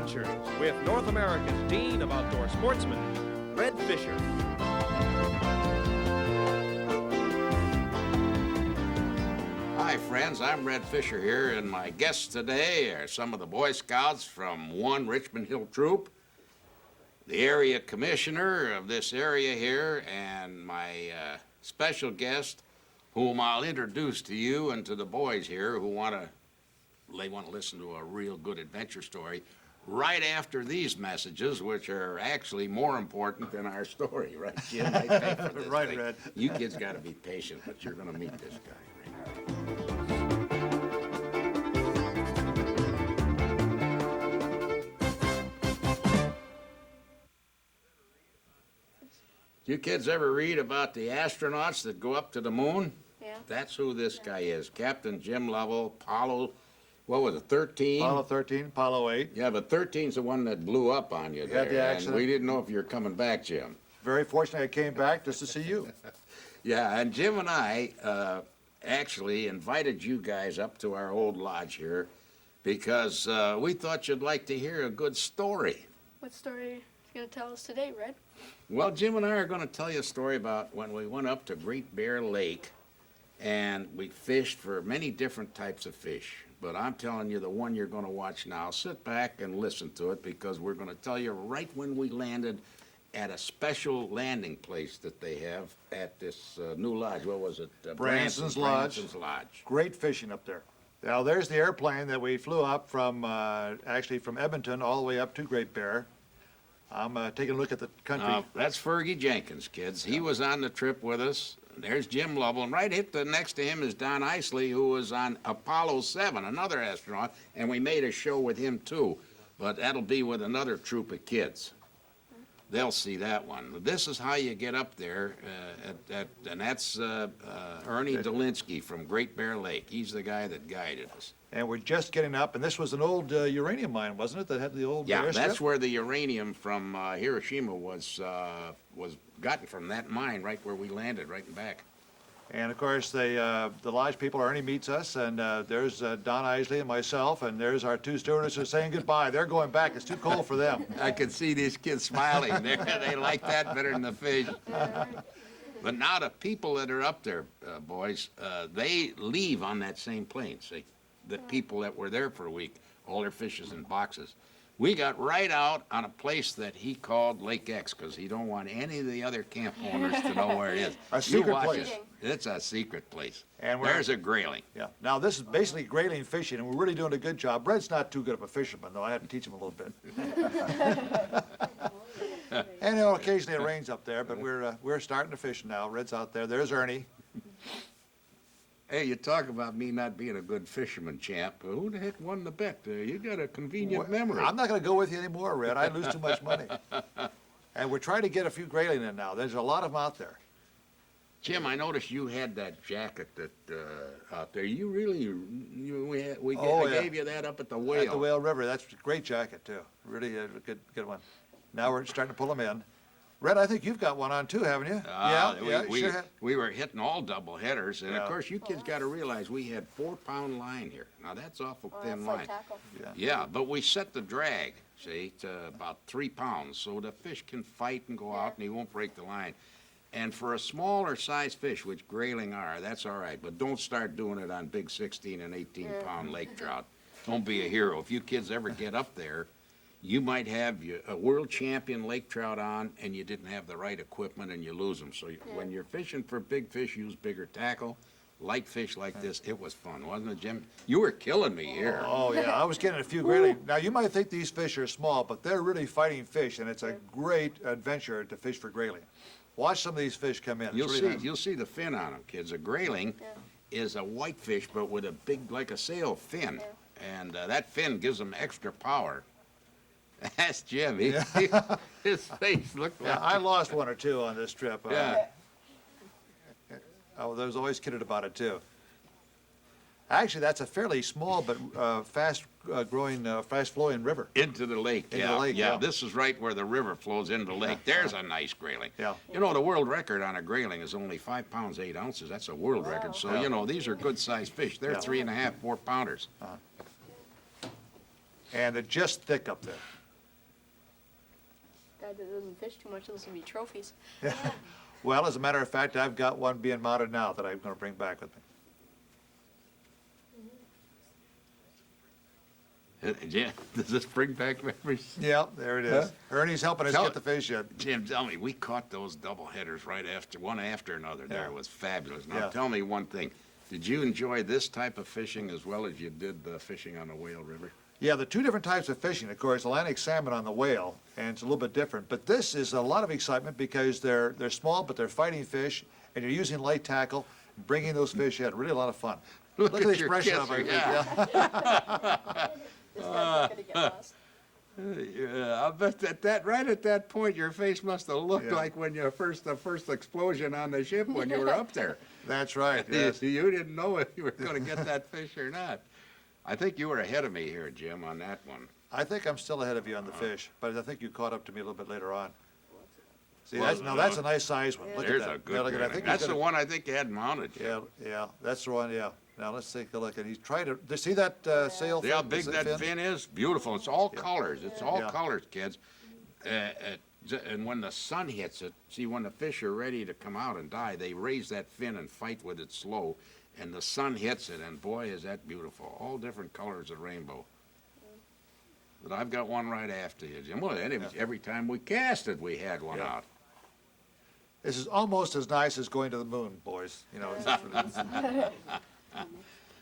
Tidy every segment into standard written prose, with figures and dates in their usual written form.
adventures with North America's Dean of Outdoor Sportsmen, Red Fisher. Hi friends, I'm Red Fisher here, and my guests today are some of the Boy Scouts from 1 Richmond Hill Troop, the area commissioner of this area here, and my special guest, whom I'll introduce to you and to the boys here who want to listen to a real good adventure story right after these messages, which are actually more important than our story, right, Jim? They pay for this Right, thing. Red. You kids got to be patient, but you're going to meet this guy. You kids ever read about the astronauts that go up to the moon? Yeah. That's who this guy is, Captain Jim Lovell, Apollo, what was it, 13? Apollo 13, Apollo 8. Yeah, but 13's the one that blew up on you Had there, the accident. and we didn't know if you were coming back, Jim. Very fortunate I came back just to see you. Yeah, and Jim and I actually invited you guys up to our old lodge here because we thought you'd like to hear a good story. What story are you going to tell us today, Red? Well, Jim and I are going to tell you a story about when we went up to Great Bear Lake and we fished for many different types of fish. But I'm telling you, the one you're going to watch now, sit back and listen to it because we're going to tell you right when we landed at a special landing place that they have at this new lodge. What was it? Branson's Lodge. Branson's Lodge. Great fishing up there. Now, there's the airplane that we flew up from, actually from Edmonton all the way up to Great Bear. I'm taking a look at the country. That's Fergie Jenkins, kids. He was on the trip with us. There's Jim Lovell, and right next to him is Don Isley, who was on Apollo 7, another astronaut, and we made a show with him too. But that'll be with another troop of kids. They'll see that one. This is how you get up there, and that's Ernie Dolinsky from Great Bear Lake. He's the guy that guided us. And we're just getting up, and this was an old uranium mine, wasn't it, that had the old Yeah, airstrip? that's where the uranium from Hiroshima was gotten from that mine right where we landed, right in back. And of course, the lodge people, Ernie meets us, and there's Don Isley and myself, and there's our 2 stewardesses saying goodbye. They're going back. It's too cold for them. I could see these kids smiling. They like that better than the fish. But now the people that are up there, boys, they leave on that same plane. See, the people that were there for a week, all their fish is in boxes. We got right out on a place that he called Lake X because he don't want any of the other camp owners to know where it is. A secret watch place. it. It's a secret place. And there's a grayling. Yeah. Now, this is basically grayling fishing, and we're really doing a good job. Red's not too good of a fisherman, though. I had to teach him a little bit. And you know, occasionally it rains up there, but we're starting to fish now. Red's out there. There's Ernie. Hey, you talk about me not being a good fisherman, champ. Who the heck won the bet? You got a convenient memory. I'm not going to go with you anymore, Red. I lose too much money. And we're trying to get a few grayling in now. There's a lot of them out there. Jim, I noticed you had that jacket that out there. You really, I gave you that up at the Whale. At the Whale River. That's a great jacket, too. Really a good one. Now we're starting to pull them in. Red, I think you've got one on, too, haven't you? We were hitting all double headers, and Yeah. of course, you kids got to realize we had 4-pound line here. Now, that's awful thin That's line. like tackle. Yeah, but we set the drag, see, to about 3 pounds, so the fish can fight and go out, and he won't break the line. And for a smaller size fish, which grayling are, that's all right, but don't start doing it on big 16 and 18-pound lake trout. Don't be a hero. If you kids ever get up there, you might have a world champion lake trout on, and you didn't have the right equipment, and you lose them. So when you're fishing for big fish, use bigger tackle. Light fish like this, it was fun, wasn't it, Jim? You were killing me here. Oh, yeah, I was getting a few grayling. Now, you might think these fish are small, but they're really fighting fish, and it's a great adventure to fish for grayling. Watch some of these fish come in. It's really nice. You'll see the fin on them, kids. A grayling is a white fish, but with a big, like a sail fin. And that fin gives them extra power. That's Jim. His face looked like... Yeah, I lost 1 or 2 on this trip. Yeah. I was always kidded about it, too. Actually, that's a fairly small but fast-growing, fast-flowing river. Into the lake, Into the lake, yeah. This is right where the river flows into the lake. There's a nice grayling. Yeah. You know, the world record on a grayling is only 5 pounds, 8 ounces. That's a world record. So, you know, these are good-sized fish. They're 3.5, 4 pounders. and they're just thick up there. Guy that doesn't fish too much, those will be trophies. Well, as a matter of fact, I've got one being mounted now that I'm going to bring back with me. Yeah, does this bring back memories? Yeah, there it is. Huh? Ernie's helping us Tell- get the fish in. Jim, tell me, we caught those double headers right after, one after another there. Yeah. It was fabulous. Now, Yeah. tell me one thing. Did you enjoy this type of fishing as well as you did fishing on the Whale River? Yeah, the two different types of fishing, of course, Atlantic salmon on the whale, and it's a little bit different. But this is a lot of excitement because they're small, but they're fighting fish, and you're using light tackle, bringing those fish in. Really a lot of fun. Look at at the your expression of kisser, it. yeah. This guy's not gonna get lost. Yeah, I bet right at that point, your face must have looked Yeah. like when the first explosion on the ship when you were up there. That's right, yes. You didn't know if you were going to get that fish or not. I think you were ahead of me here, Jim, on that one. I think I'm still ahead of you on the fish, but I think you caught up to me a little bit later on. See, Well, that's a nice size one. Look There's at that. a good Yeah, look at that. I Grayling. think That's he's the gonna- one I think you had mounted. Yeah, yeah, that's the one, yeah. Now, let's take a look, and he's trying to see that sail See fin? how big that fin is? Beautiful. It's all colors. It's all Yeah. colors, kids. And when the sun hits it, see, when the fish are ready to come out and die, they raise that fin and fight with it slow, and the sun hits it, and boy, is that beautiful. All different colors of rainbow. But I've got one right after you, Jim. Well, every time we casted, we had one Yeah. out. This is almost as nice as going to the moon, boys. You know,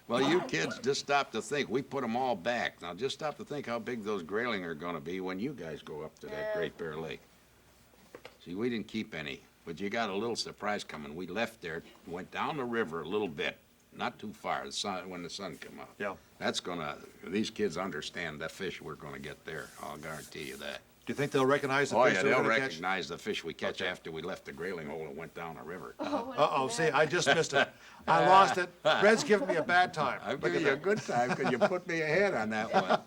Well, you kids, just stop to think. We put them all back. Now, just stop to think how big those grayling are going to be when you guys go up to that Yeah. Great Bear Lake. See, we didn't keep any, but you got a little surprise coming. We left there, went down the river a little bit, not too far, when the sun come up. yeah. That's these kids understand the fish we're gonna get there. I'll guarantee you that. Do you think they'll recognize the Oh, fish yeah, they're they'll gonna catch? recognize the fish we catch Okay. after we left the grayling hole and went down the river. Uh-oh, see, I just missed it. I lost it. Red's giving me a bad time. I'm Look giving at you a that. good time because you put me ahead on that one.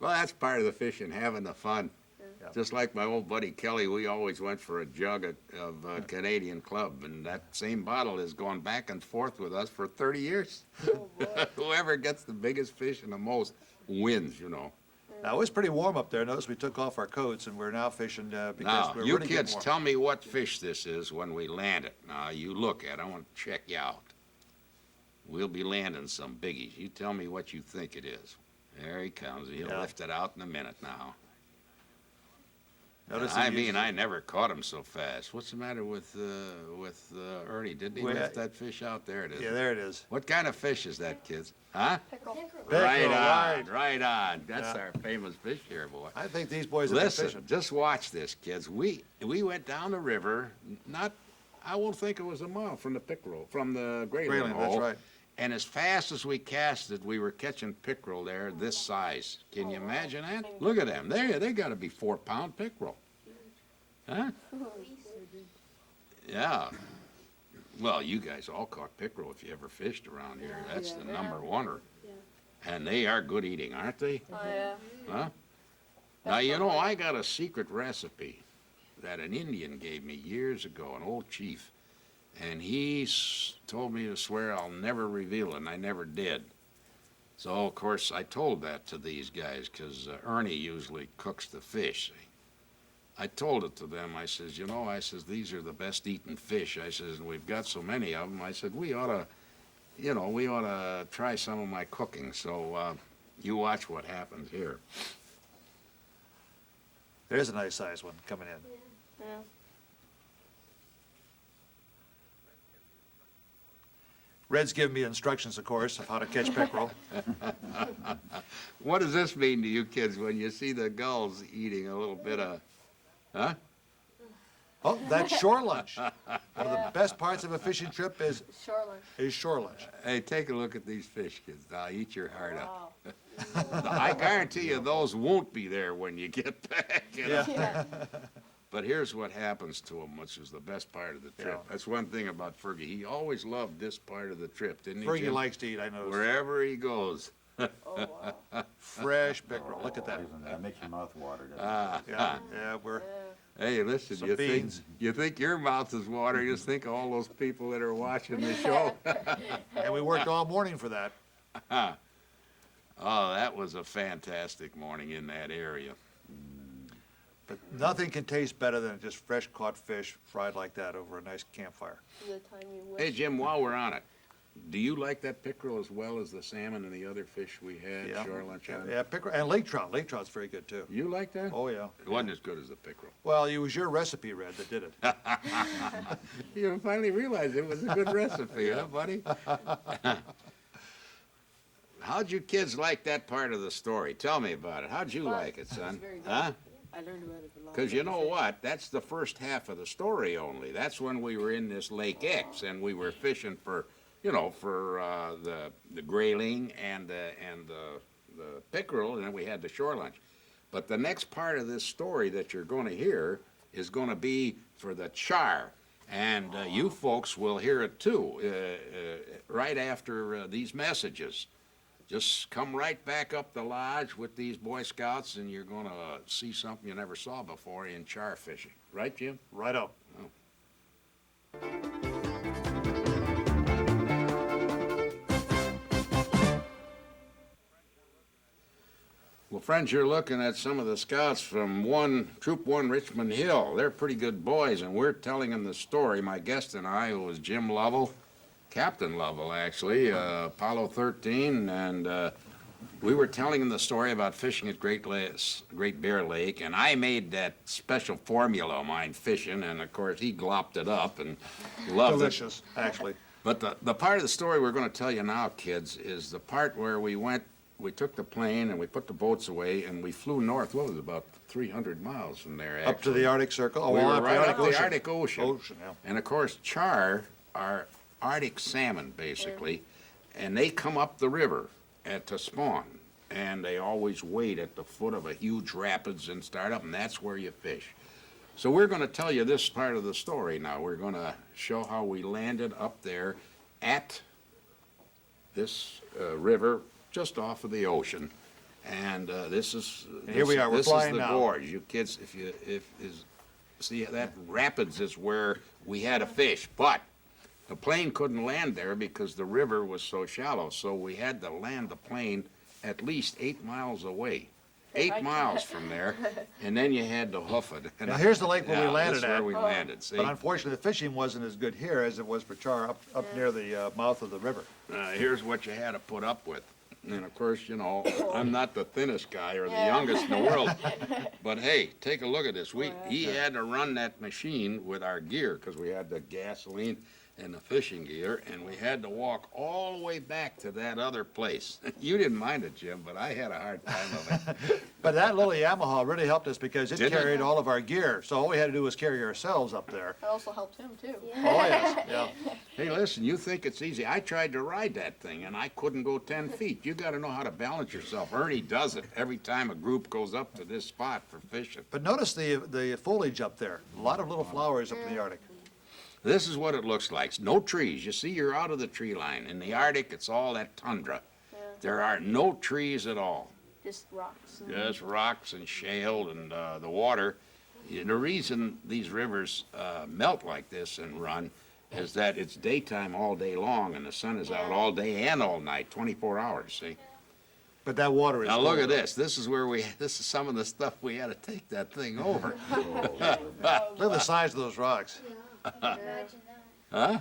Well, that's part of the fishing, having the fun. Yeah. Just like my old buddy Kelly, we always went for a jug of Canadian Club, and that same bottle has gone back and forth with us for 30 years. Oh, boy. Whoever gets the biggest fish and the most wins, you know. Now, it was pretty warm up there. Notice we took off our coats, and we're now fishing because Now, we're you really getting kids, warm. tell me what fish this is when we land it. Now, you look at it. I want to check you out. We'll be landing some biggies. You tell me what you think it is. There he comes. He'll Yeah. lift it out in a minute now. Notice I he mean, uses- I never caught him so fast. What's the matter with Ernie? Didn't he Well, lift that fish out? There it is. Yeah, there it is. What kind of fish is that, kids? Huh? Pickerel. Right Pickerel, on, right. right on. That's Yeah. our famous fish here, boy. I think these boys have been Listen, fishing. just watch this, kids. We went down the river, I won't think it was a mile from the Pickerel, from the Grayling Grayling, that's hole. right. And as fast as we casted, we were catching pickerel there this size. Can you imagine that? Look at them. They got to be 4-pound pickerel. Huh? Yeah. Well, you guys all caught pickerel if you ever fished around here. That's the number oneer. And they are good eating, aren't they? Oh, yeah. Huh? Now, you know, I got a secret recipe that an Indian gave me years ago, an old chief. And he told me to swear I'll never reveal it, and I never did. So, of course, I told that to these guys, because Ernie usually cooks the fish. See? I told it to them. I says, you know, I says, these are the best eating fish. I says, and we've got so many of them. I said, we ought to try some of my cooking. So you watch what happens here. There's a nice size one coming in. Yeah. Red's giving me instructions, of course, of how to catch pickerel. What does this mean to you kids when you see the gulls eating a little bit of, huh? Oh, that's shore lunch. One of the best parts of a fishing trip is Shoreline. shore lunch. Hey, take a look at these fish, kids. Now, eat your heart out. Wow. I guarantee you those won't be there when you get back. You know? Yeah. But here's what happens to him, which is the best part of the trip. Yeah. That's one thing about Fergie. He always loved this part of the trip, didn't he, Fergie Jim? likes to eat, I know. Wherever he goes. Oh, wow. Fresh pickerel. Look at that. That makes your mouth water, doesn't it? Ah, Yeah, yeah, we're, hey, listen, Some you beans. think your mouth is watering, just think of all those people that are watching the show. and we worked all morning for that. Oh, that was a fantastic morning in that area. But nothing can taste better than just fresh caught fish fried like that over a nice campfire. The time you wish. Hey, Jim, while we're on it, do you like that pickerel as well as the salmon and the other fish we had Yeah. shore lunch on? Yeah, pickerel, and lake trout. Lake trout's very good too. You like that? Oh, yeah. It wasn't as good as the pickerel. Well, it was your recipe, Red, that did it. You finally realized it was a good recipe, huh, buddy? How'd you kids like that part of the story? Tell me about it. How'd you Fun. like it, son? very good. Huh? I learned about it a lot. Because you know what? That's the first half of the story only. That's when we were in this Lake X and we were fishing for, the grayling and the pickerel, and then we had the shore lunch. But the next part of this story that you're going to hear is going to be for the char. And you folks will hear it too, right after these messages. Just come right back up the lodge with these Boy Scouts and you're going to see something you never saw before in char fishing. Right, Jim? Right up. Well, friends, you're looking at some of the scouts from Troop 1 Richmond Hill. They're pretty good boys, and we're telling them the story. My guest and I was Jim Lovell, Captain Lovell, actually, Apollo 13, and we were telling them the story about fishing at Great Bear Lake, and I made that special formula of mine, fishing, and of course he glopped it up and loved it. Delicious, actually. But the part of the story we're going to tell you now, kids, is the part where we took the plane and we put the boats away and we flew north. What was it, about 300 miles from there, actually. Up to the Arctic Circle. Oh, We well, were up right the up Arctic the Ocean. Arctic Ocean. Ocean, yeah. And of course, char are Arctic salmon, basically, and they come up the river to spawn. And they always wait at the foot of a huge rapids and start up, and that's where you fish. So we're going to tell you this part of the story now. We're going to show how we landed up there at this river just off of the ocean. And this is here we are. We're this flying is the now. gorge. You kids, see that rapids is where we had a fish, but the plane couldn't land there because the river was so shallow. So we had to land the plane at least 8 miles away. 8 miles from there, and then you had to hoof it. And Now, here's the lake where we yeah, landed this is at. where we landed, see? But unfortunately, the fishing wasn't as good here as it was for char up near the mouth of the river. Here's what you had to put up with. And of course, I'm not the thinnest guy or the youngest in the world. But hey, take a look at this. He had to run that machine with our gear because we had the gasoline and the fishing gear, and we had to walk all the way back to that other place. You didn't mind it, Jim, but I had a hard time of it. But that little Yamaha really helped us because it Did it? carried all of our gear. So all we had to do was carry ourselves up there. That also helped him too. Oh, yes, yeah. Hey, listen, you think it's easy. I tried to ride that thing, and I couldn't go 10 feet. You got to know how to balance yourself. Ernie does it every time a group goes up to this spot for fishing. But notice the foliage up there. A lot of little flowers up in the Arctic. This is what it looks like. No trees. You see, you're out of the tree line. In the Arctic, it's all that tundra. Yeah. There are no trees at all. Just rocks. Just rocks and shale and the water. The reason these rivers melt like this and run is that it's daytime all day long and the sun is out all day and all night, 24 hours, see? But that water is Now look at cold. this. This is some of the stuff we had to take that thing over. Look at the size of those rocks. Imagine that. Huh?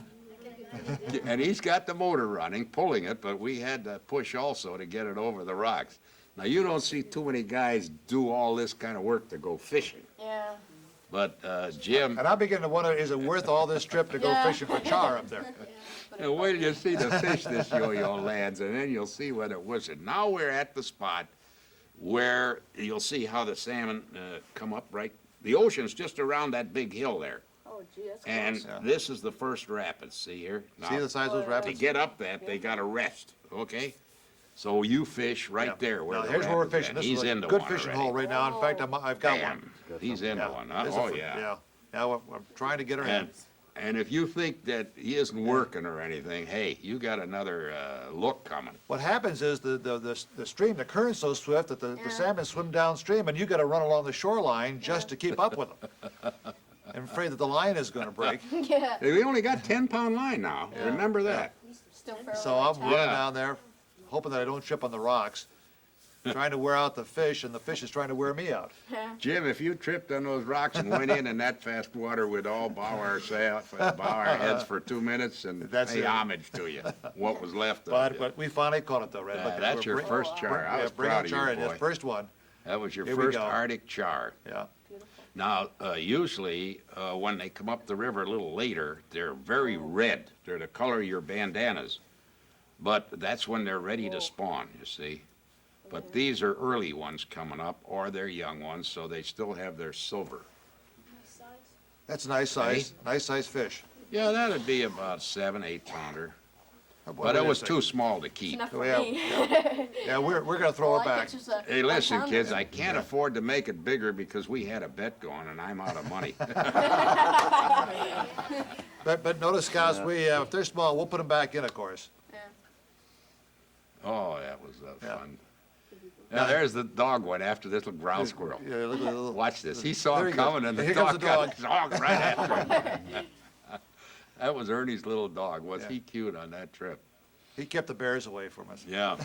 And he's got the motor running, pulling it, but we had to push also to get it over the rocks. Now, you don't see too many guys do all this kind of work to go fishing. Yeah. But Jim, And I'm beginning to wonder, is it worth all this trip to go Yeah. fishing for char up there? and wait till you see the fish this yo-yo lands, and then you'll see what it was. And now we're at the spot where you'll see how the salmon come up right. The ocean's just around that big hill there. Oh, gee, that's And close. this is the first rapids, see here? Now, See the size of those to rapids? get up that, they gotta rest, okay? So you fish right Yeah. there where Now, the here's where we're rapids fishing. at. This He's is a in the good one fishing already. hole right now. In fact, I've got one. Bam. He's in the one, huh? This is Oh, a- yeah. Now, I'm trying to get her in. And if you think that he isn't working or anything, hey, you got another look coming. What happens is the stream, the current's so swift that the salmon swim downstream, and you got to run along the shoreline just to keep up with them. I'm afraid that the line is going to break. Yeah. Hey, we only got 10-pound line now. Remember that. Still fairly So I'm running Yeah. down there. hoping that I don't trip on the rocks, trying to wear out the fish, and the fish is trying to wear me out. Jim, if you tripped on those rocks and went in that fast water, we'd all bow our heads for 2 minutes and That's pay it. homage to you, what was left of you. But we finally caught it though, Red. Look, That's we're your first char. I was bringing proud of char you, in, that's boy. first one. That was your Here we first go. Arctic char. Yeah. Now, usually, when they come up the river a little later, they're very red. They're the color of your bandanas. But that's when they're ready to spawn, you see. But these are early ones coming up, or they're young ones, so they still have their silver. That's a nice size, nice size fish. Yeah, that'd be about 7, 8 pounder. What But do it you was think? too small to keep. Enough for Yeah, me. Yeah, we're gonna throw Well, her I back. catch us a Hey, listen, 5 kids, pounder. I can't afford to make it bigger because we had a bet going and I'm out of money. But notice, Scouts, if they're small, we'll put them back in, of course. Yeah. Oh, that was Yeah. fun. Now, there's the dog one after this little ground squirrel. Yeah, look at the little. Watch this. He saw There him he goes. coming and the Here comes dog the got his dog right after him. That was Ernie's little dog. Was Yeah. he cute on that trip? He kept the bears away from us. Yeah.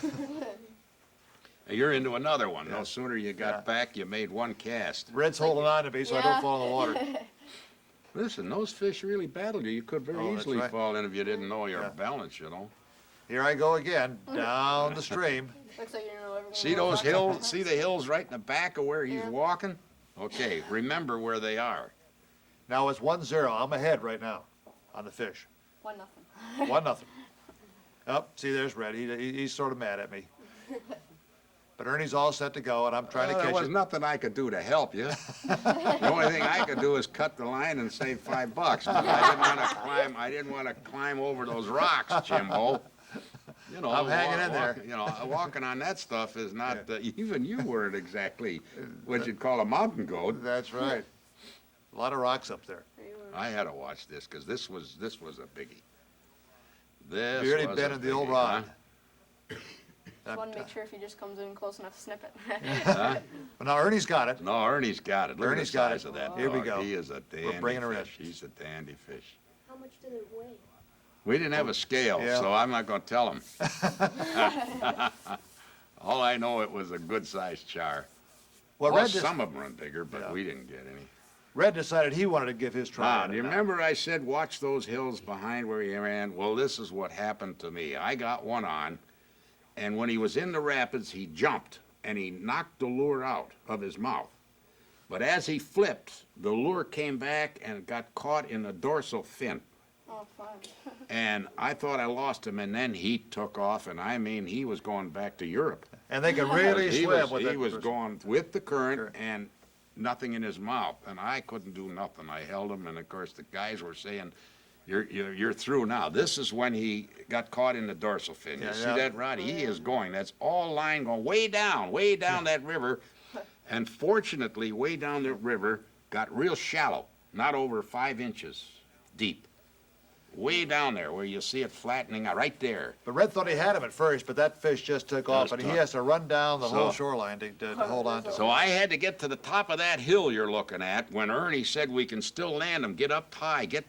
Now, you're into another one. Yeah. No sooner you got Yeah. back, you made one cast. Red's holding on to me so I Yeah. don't fall in the water. Listen, those fish really battled you. You could very Oh, that's easily right. fall in if you didn't know your Yeah. balance, you know. Here I go again, down the stream. Looks like you know everyone. See knows those that. hills? See the hills right in the back of where he's Yeah. walking? Okay, remember where they are. Now it's 1-0. I'm ahead right now on the fish. 1-0. 1-0. Oh, see, there's Red. He's sort of mad at me. But Ernie's all set to go, and I'm trying to Well, there catch was it. nothing I could do to help you. The only thing I could do is cut the line and save $5. But I didn't want to climb over those rocks, Jimbo. You know, I'm hanging in there. You know, walking on that stuff is not. Even you weren't exactly what you'd call a mountain goat. That's right. A lot of rocks up there. I had to watch this because this was a biggie. This Barely was bending a the old biggie, rod. Just want to make sure if he just comes in close enough to snip it. Huh? But now Ernie's got it. No, Ernie's got it. Look Ernie's at the got size it. of that Here we dog. go. He is a dandy bringing her in. fish. He's a dandy fish. How much did it weigh? We didn't have a scale, Yeah. so I'm not going to tell him. All I know, it was a good-sized char. Well, Well, some of them run bigger, but Yeah. we didn't get any. Red decided he wanted to give his try. Now, at do it you now. remember I said watch those hills behind where he ran? Well, this is what happened to me. I got one on, and when he was in the rapids, he jumped, and he knocked the lure out of his mouth. But as he flipped, the lure came back and got caught in the dorsal fin. Oh, fun. And I thought I lost him, and then he took off, and I mean, he was going back to Europe. And they can really He swim was, with he that was person. going with the current Sure. and nothing in his mouth, and I couldn't do nothing. I held him, and of course the guys were saying, "You're through now." This is when he got caught in the dorsal fin. Yeah, You see yeah. that, Roddy? He is going. That's all line going way down that river, and fortunately, way down the river got real shallow, not over 5 inches deep. Way down there where you see it flattening out, right there. But Red thought he had him at first, but that fish just took off, was and he tough. has to run down the whole So- shoreline to hold on to it. So I had to get to the top of that hill you're looking at when Ernie said we can still land him, get up high, get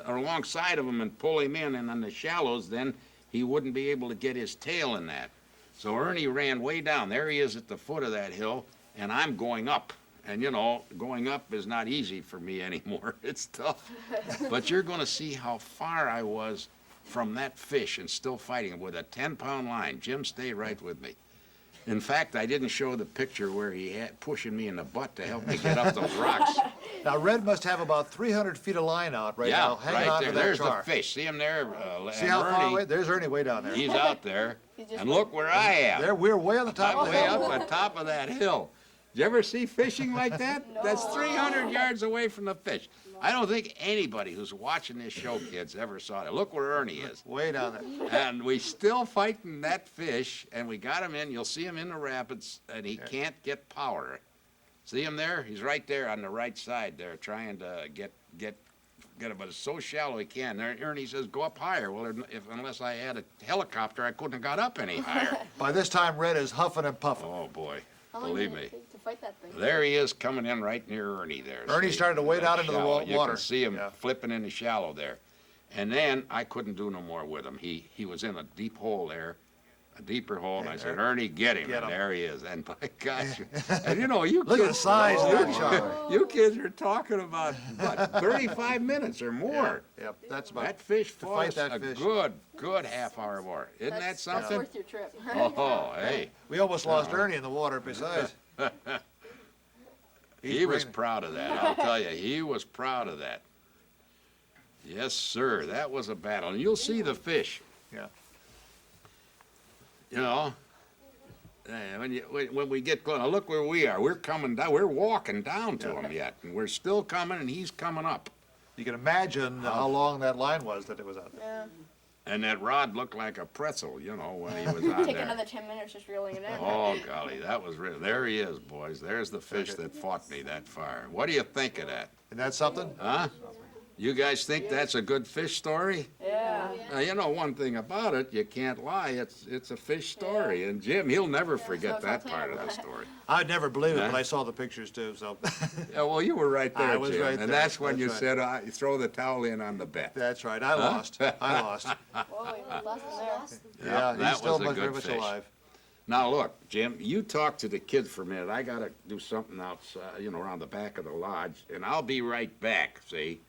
alongside of him and pull him in, and on the shallows, then he wouldn't be able to get his tail in that. So Ernie ran way down. There he is at the foot of that hill, and I'm going up. And you know, going up is not easy for me anymore. It's tough. But you're going to see how far I was from that fish and still fighting him with a 10-pound line. Jim, stay right with me. In fact, I didn't show the picture where he had pushing me in the butt to help me get up those rocks. Now, Red must have about 300 feet of line out right now, Yeah, hanging on right to there. that There's char. the fish. See him there? See and how far Ernie, away? There's Ernie way down there. he's out there. He just And look where I am. There, we're way on the top I'm of the way hill. up on top of that hill. Did you ever see fishing like that? That's 300 yards away from the fish. I don't think anybody who's watching this show, kids, ever saw it. Look where Ernie is. Way down there. And we still fighting that fish, and we got him in. You'll see him in the rapids, and he can't get power. See him there? He's right there on the right side there, trying to get it, but it's so shallow he can't. There, Ernie says, "Go up higher." Well, unless I had a helicopter, I couldn't have got up any higher. By this time, Red is huffing and puffing. Oh boy, How long believe did me. it take to fight that thing? There he is coming in right near Ernie there. Ernie see? started to wade out into the Shallow. You water. can see him Yeah. flipping in the shallow there. And then I couldn't do no more with him. He was in a deep hole there. a deeper hole, and I said, Ernie, get him, Get and him. there he is. And by gosh, and you know, you Look at the kids, size of that oh, char. you kids are talking about, what, 35 minutes or more. Yep, that's about, That fish to fought fight us that a fish. good half hour more. Isn't that That's something? worth your trip. Oh, hey, we almost lost Ernie in the water besides. he was bringing- proud of that, I'll tell you. He was proud of that. Yes, sir, that was a battle. And you'll see the fish. Yeah. You know, when we get close, now look where we are. We're coming down. We're walking down to him yet, and we're still coming, and he's coming up. You can imagine how long that line was that it was out there. Yeah. And that rod looked like a pretzel, you know, when he was on Take there. another 10 minutes just reeling it in. Oh golly, that was real. There he is, boys. There's the fish that fought me that far. What do you think of that? Isn't that something? Huh? You guys think that's a good fish story? Yeah. Now, you know one thing about it, you can't lie. It's a fish story, and Jim, he'll never forget so that tell part me of the about it. story. I'd never believe it, Huh? but I saw the pictures too, so. Yeah, well, you were right there, I was Jim, right and there. that's when That's you right. said, you throw the towel in on the bet. That's right, I lost. I lost. Whoa, you lost him there. Yeah, that he's still was a very good much fish. alive. Now, look, Jim, you talk to the kids for a minute. I gotta do something outside, you know, around the back of the lodge, and I'll be right back, see?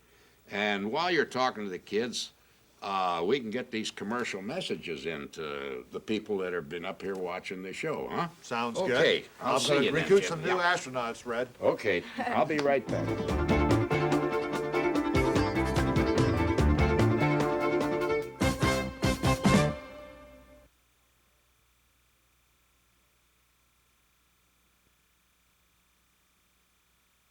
And while you're talking to the kids, we can get these commercial messages into the people that have been up here watching the show, huh? Sounds good. Okay, I'll I'm see gonna you then, recruit Jim. some new astronauts, Red. Okay, I'll be right back.